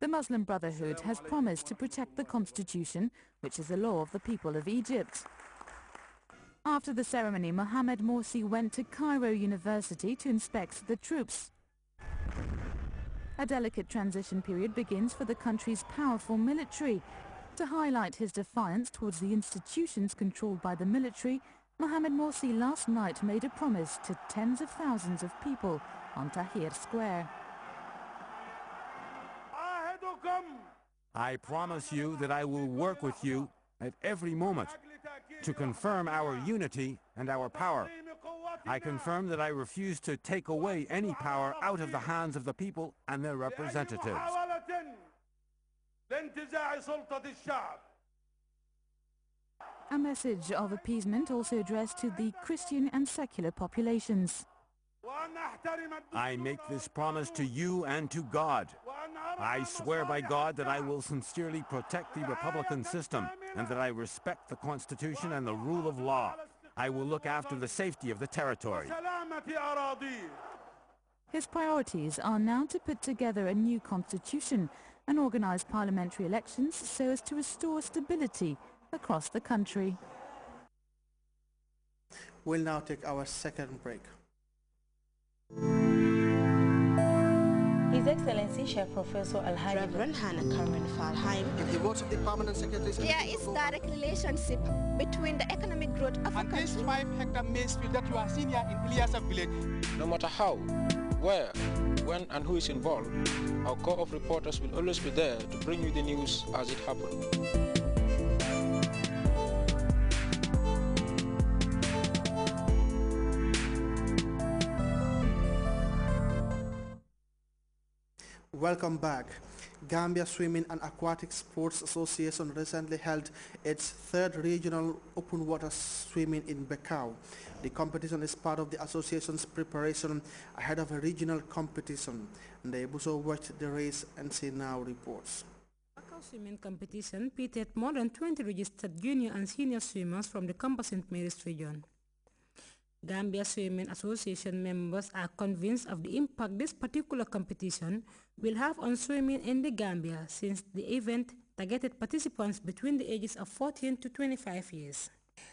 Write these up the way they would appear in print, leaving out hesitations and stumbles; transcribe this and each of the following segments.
The Muslim Brotherhood has promised to protect the constitution, which is the law of the people of Egypt. After the ceremony, Mohamed Morsi went to Cairo University to inspect the troops. A delicate transition period begins for the country's powerful military. To highlight his defiance towards the institutions controlled by the military, Mohamed Morsi last night made a promise to tens of thousands of people on Tahrir Square. I promise you that I will work with you at every moment to confirm our unity and our power. I confirm that I refuse to take away any power out of the hands of the people and their representatives. A message of appeasement also addressed to the Christian and secular populations. I make this promise to you and to God. I swear by God that I will sincerely protect the republican system and that I respect the Constitution and the rule of law. I will look after the safety of the territory. His priorities are now to put together a new constitution and organize parliamentary elections so as to restore stability across the country. We'll now take our second break. His Excellency Sheikh Professor Al-Hadi Reverend Hannah Karen Falheim. In the words of the permanent secretary, there is direct relationship between the economic growth of a country. This 5-hectare maize field that you are seeing here in Ilyasa village. No matter how, where, when and who is involved, our corps of reporters will always be there to bring you the news as it happens. Welcome back. Gambia Swimming and Aquatic Sports Association recently held its third regional open water swimming in Bekau. The competition is part of the association's preparation ahead of a regional competition. Ndebuso watched the race and see now reports. Bekau swimming competition pitted more than 20 registered junior and senior swimmers from the Compass St. Mary's region. Gambia Swimming Association members are convinced of the impact this particular competition will have on swimming in the Gambia, since the event targeted participants between the ages of 14 to 25 years.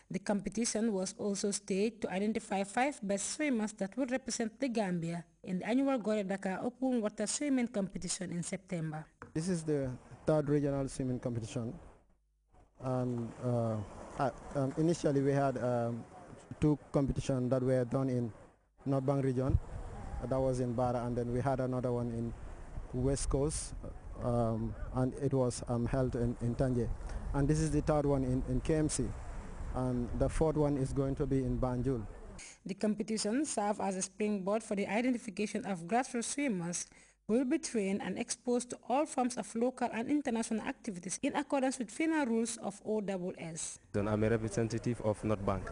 The competition was also staged to identify 5 best swimmers that will represent the Gambia in the annual Gore Dakar Open Water Swimming Competition in September. This is the third regional swimming competition, and initially we had 2 competitions that were done in North Bank region, that was in Bara, and then we had another one in West Coast, and it was held in Tanje. And this is the third one in KMC, and the fourth one is going to be in Banjul. The competition serves as a springboard for the identification of grassroots swimmers who will be trained and exposed to all forms of local and international activities in accordance with FINA rules of OSS. I'm a representative of North Bank.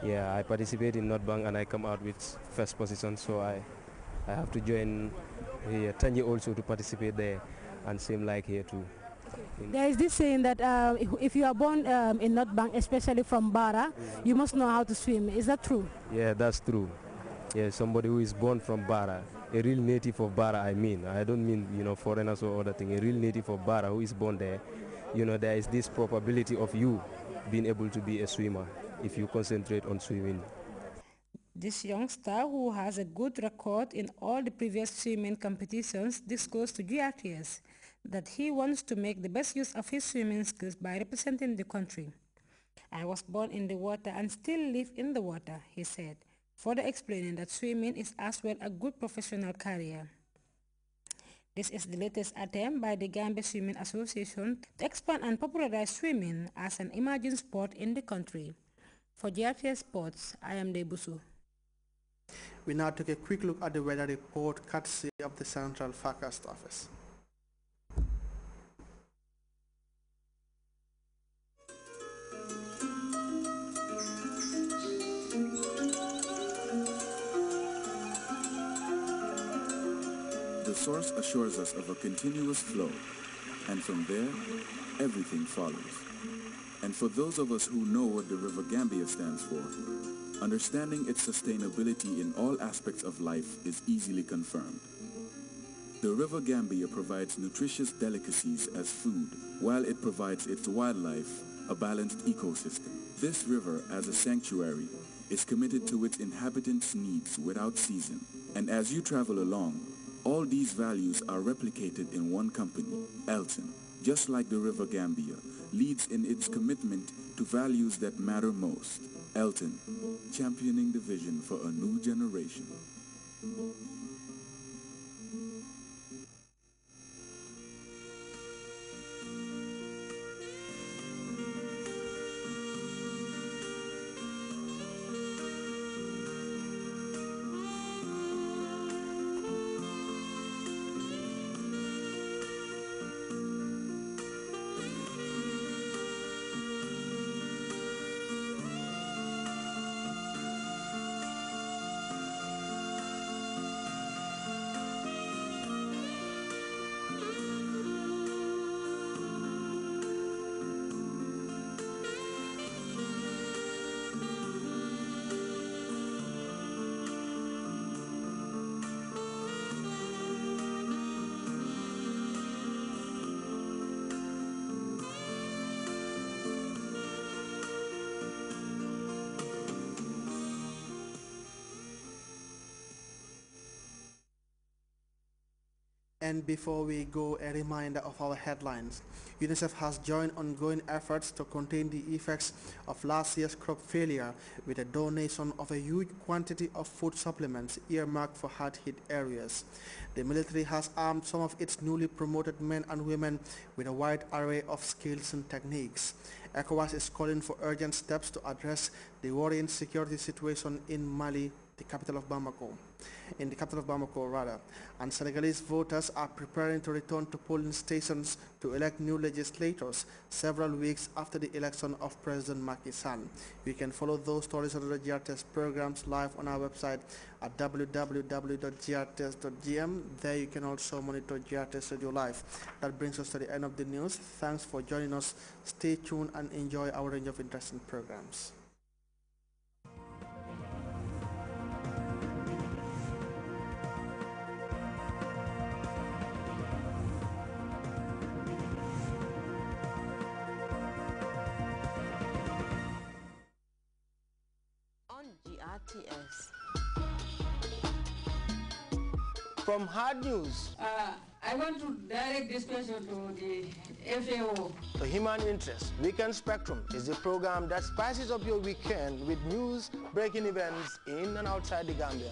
Yeah, I participate in North Bank and I come out with first position, so I have to join here Tanje also to participate there, and same like here too. There is this saying that if you are born in North Bank, especially from Bara, you must know how to swim. Is that true? Yeah, that's true. Yeah, somebody who is born from Bara, a real native of Bara, I mean. I don't mean, foreigners or other thing. A real native of Bara who is born there, there is this probability of you being able to be a swimmer if you concentrate on swimming. This youngster, who has a good record in all the previous swimming competitions, disclosed to Grts that he wants to make the best use of his swimming skills by representing the country. I was born in the water and still live in the water, he said, further explaining that swimming is as well a good professional career. This is the latest attempt by the Gambia Swimming Association to expand and popularize swimming as an emerging sport in the country. For GRTS Sports, I am Debusu. We now take a quick look at the weather report courtesy of the Central Forecast Office. The source assures us of a continuous flow, and from there, everything follows. And for those of us who know what the River Gambia stands for, understanding its sustainability in all aspects of life is easily confirmed. The River Gambia provides nutritious delicacies as food, while it provides its wildlife a balanced ecosystem. This river, as a sanctuary, is committed to its inhabitants' needs without season. And as you travel along, all these values are replicated in one company, Elton, just like the River Gambia, leads in its commitment to values that matter most. Elton, championing the vision for a new generation. And before we go, a reminder of our headlines. UNICEF has joined ongoing efforts to contain the effects of last year's crop failure with a donation of a huge quantity of food supplements earmarked for hard-hit areas. The military has armed some of its newly promoted men and women with a wide array of skills and techniques. ECOWAS is calling for urgent steps to address the worrying security situation in Mali, the capital of Bamako. And Senegalese voters are preparing to return to polling stations to elect new legislators several weeks after the election of President Macky Sall. You can follow those stories on the GRTS programs live on our website at www.grts.gm. There you can also monitor GRTS Radio Live. That brings us to the end of the news. Thanks for joining us. Stay tuned and enjoy our range of interesting programs. Grts. From hard news I want to direct this question to the FAO. to human interest, Weekend Spectrum is the program that spices up your weekend with news, breaking events in and outside the Gambia.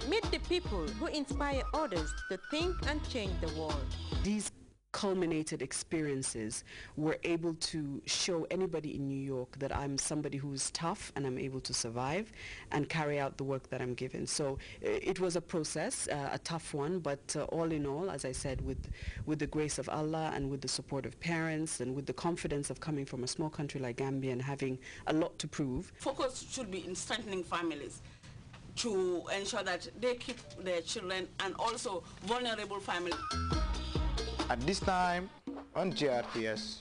Meet the people who inspire others to think and change the world. These culminated experiences were able to show anybody in New York that I'm somebody who's tough and I'm able to survive and carry out the work that I'm given. So it was a process, a tough one, but all in all, as I said, with the grace of Allah and with the support of parents and with the confidence of coming from a small country like Gambia and having a lot to prove. Focus should be in strengthening families to ensure that they keep their children and also vulnerable families. At this time on GRTS.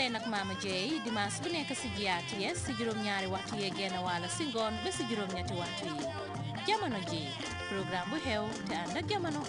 nak Mama Jey dimanche bu nekk ci GRTS ci juróom-ñaari waxtu yee genn wàll ci ngoon ba ci juróom-ñetti waxtu yi jamono ji programme bu xew te ànd ak jamono